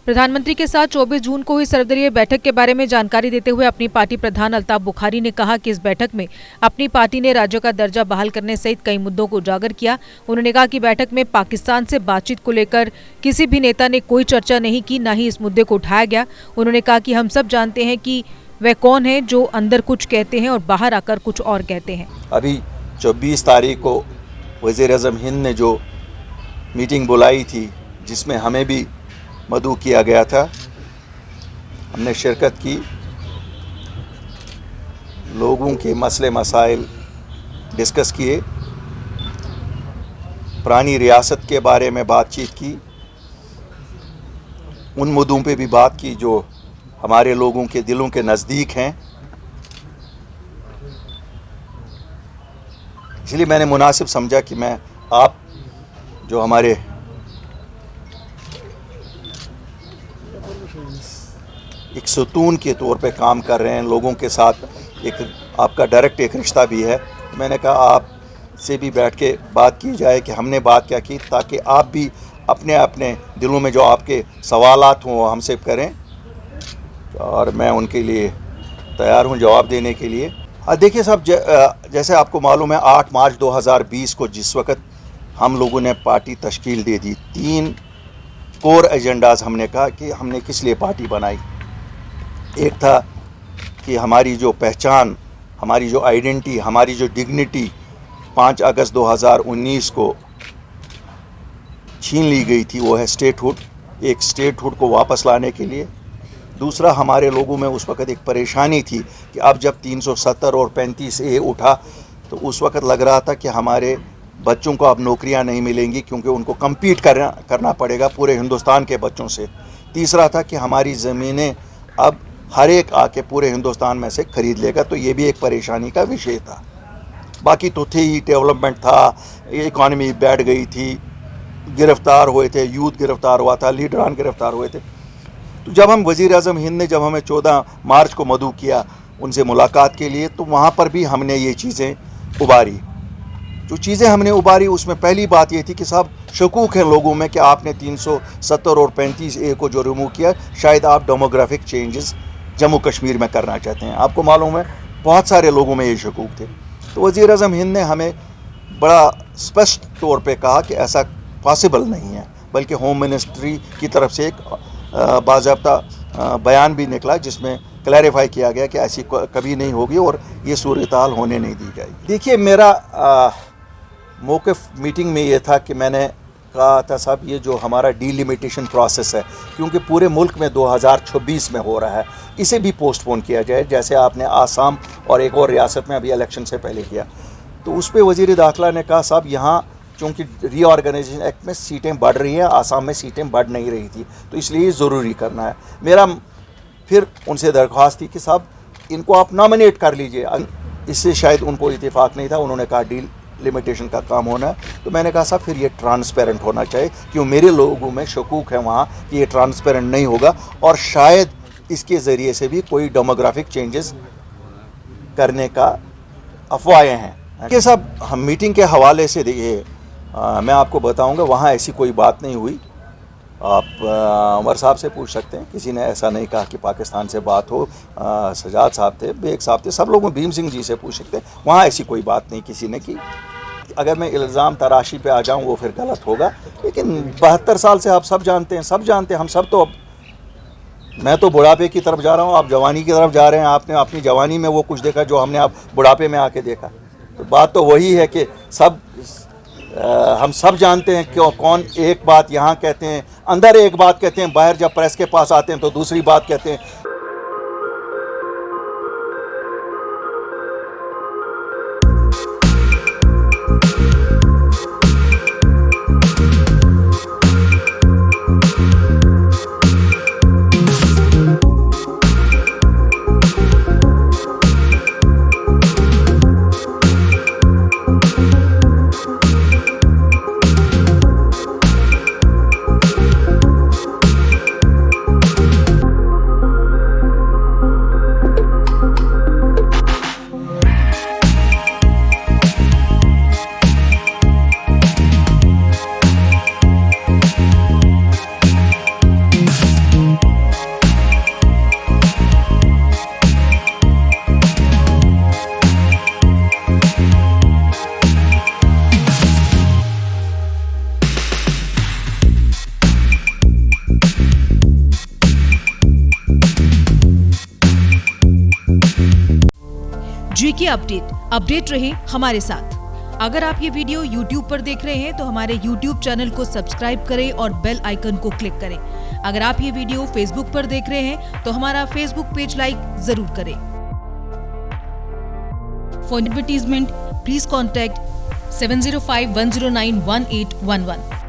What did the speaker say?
प्रधानमंत्री के साथ 24 जून को हुई सर्वदलीय बैठक के बारे में जानकारी देते हुए अपनी पार्टी प्रधान अल्ताफ बुखारी ने कहा कि इस बैठक में अपनी पार्टी ने राज्यों का दर्जा बहाल करने सहित कई मुद्दों को उजागर किया। उन्होंने कहा कि बैठक में पाकिस्तान से बातचीत को लेकर किसी भी नेता ने कोई चर्चा नहीं की, न ही इस मुद्दे को उठाया गया। उन्होंने कहा कि हम सब जानते हैं कि वह कौन है जो अंदर कुछ कहते हैं और बाहर आकर कुछ और कहते हैं। अभी 24 तारीख को वज़ीर-ए-आज़म हिंद ने जो मीटिंग बुलाई थी, जिसमें हमें भी मदऊ किया गया था, हमने शिरकत की, लोगों के मसले मसाइल डिस्कस किए, पुरानी रियासत के बारे में बातचीत की, उन मुद्दों पे भी बात की जो हमारे लोगों के दिलों के नज़दीक हैं। इसलिए मैंने मुनासिब समझा कि मैं आप जो हमारे एक सुतून के तौर पे काम कर रहे हैं, लोगों के साथ एक आपका डायरेक्ट एक रिश्ता भी है, तो मैंने कहा आप से भी बैठ के बात की जाए कि हमने बात क्या की, ताकि आप भी अपने अपने दिलों में जो आपके सवालात हों वो हमसे करें और मैं उनके लिए तैयार हूं जवाब देने के लिए। देखिए साहब, जैसे आपको मालूम है 8 मार्च 2020 को जिस वक्त हम लोगों ने पार्टी तश्कील दे दी, 3 कोर एजेंडाज हमने कहा कि हमने किस लिए पार्टी बनाई। एक था कि हमारी जो पहचान, हमारी जो आइडेंटिटी, हमारी जो डिग्निटी 5 अगस्त 2019 को छीन ली गई थी, वो है स्टेटहुड, एक स्टेटहुड को वापस लाने के लिए। दूसरा, हमारे लोगों में उस वक़्त एक परेशानी थी कि अब जब 370 और 35A उठा तो उस वक़्त लग रहा था कि हमारे बच्चों को अब नौकरियां नहीं मिलेंगी, क्योंकि उनको कम्पीट करना पड़ेगा पूरे हिंदुस्तान के बच्चों से। तीसरा था कि हमारी ज़मीनें अब हर एक आके पूरे हिंदुस्तान में से ख़रीद लेगा, तो ये भी एक परेशानी का विषय था। बाकी तो थे ही, डेवलपमेंट था, इकॉनमी बैठ गई थी, गिरफ़्तार हुए थे, यूथ गिरफ़्तार हुआ था, लीडरान गिरफ़्तार हुए थे। तो जब हम वज़ीर-ए-आज़म हिंद ने जब हमें 14 मार्च को मदऊ किया उनसे मुलाकात के लिए, तो वहाँ पर भी हमने ये चीज़ें उबारी। जो चीज़ें हमने उबारी उसमें पहली बात ये थी कि साहब शकूक है लोगों में कि आपने 370 और 35A को जो रिमूव किया, शायद आप डेमोग्राफिक चेंजेस जम्मू कश्मीर में करना चाहते हैं। आपको मालूम है बहुत सारे लोगों में ये शकूक थे। तो वज़ीर-ए-आज़म हिंद ने हमें बड़ा स्पष्ट तौर पे कहा कि ऐसा पॉसिबल नहीं है, बल्कि होम मिनिस्ट्री की तरफ से एक बाज़ाब्ता बयान भी निकला जिसमें क्लैरिफाई किया गया कि ऐसी कभी नहीं होगी और ये सूरत-ए-हाल होने नहीं दी जाएगी। देखिए, मेरा मौक़िफ़ मीटिंग में ये था कि मैंने कहा था साहब ये जो हमारा डीलिमिटेशन प्रोसेस है, क्योंकि पूरे मुल्क में 2026 में हो रहा है, इसे भी पोस्टपोन किया जाए, जैसे आपने आसाम और एक और रियासत में अभी इलेक्शन से पहले किया। तो उस पर वज़ीर दाखिला ने कहा साहब यहाँ चूँकि रीऑर्गेनाइजेशन एक्ट में सीटें बढ़ रही हैं, आसाम में सीटें बढ़ नहीं रही थी, तो इसलिए ज़रूरी करना है। मेरा फिर उनसे दरख्वास्त थी कि साहब इनको आप नॉमिनेट कर लीजिए। इससे शायद उनको इत्तेफाक नहीं था, उन्होंने कहा डील लिमिटेशन का काम होना है। तो मैंने कहा साहब फिर ये ट्रांसपेरेंट होना चाहिए, क्यों मेरे लोगों में शकूक है वहाँ कि ये ट्रांसपेरेंट नहीं होगा और शायद इसके ज़रिए से भी कोई डेमोग्राफिक चेंजेस करने का अफवाहें हैं कि साहब हम मीटिंग के हवाले से देखिए मैं आपको बताऊंगा वहाँ ऐसी कोई बात नहीं हुई। आप उमर साहब से पूछ सकते हैं, किसी ने ऐसा नहीं कहा कि पाकिस्तान से बात हो। सजाद साहब थे, बेग साहब थे, सब लोगों भीम सिंह जी से पूछ सकते हैं, वहाँ ऐसी कोई बात नहीं किसी ने की। अगर मैं इल्ज़ाम तराशी पे आ जाऊँ वो फिर गलत होगा, लेकिन 72 साल से आप सब जानते हैं, हम सब तो अब मैं तो बुढ़ापे की तरफ जा रहा हूँ, आप जवानी की तरफ जा रहे हैं। आपने अपनी जवानी में वो कुछ देखा जो हमने आप बुढ़ापे में आके देखा। तो बात तो वही है कि हम सब जानते हैं क्यों कौन एक बात यहाँ कहते हैं, अंदर एक बात कहते हैं, बाहर जब प्रेस के पास आते हैं तो दूसरी बात कहते हैं। देखिए अपडेट रहे हमारे साथ। अगर आप ये वीडियो YouTube पर देख रहे हैं तो हमारे YouTube चैनल को सब्सक्राइब करें और बेल आइकन को क्लिक करें। अगर आप ये वीडियो Facebook पर देख रहे हैं तो हमारा Facebook पेज लाइक जरूर करें। For advertisement please contact 7051091811।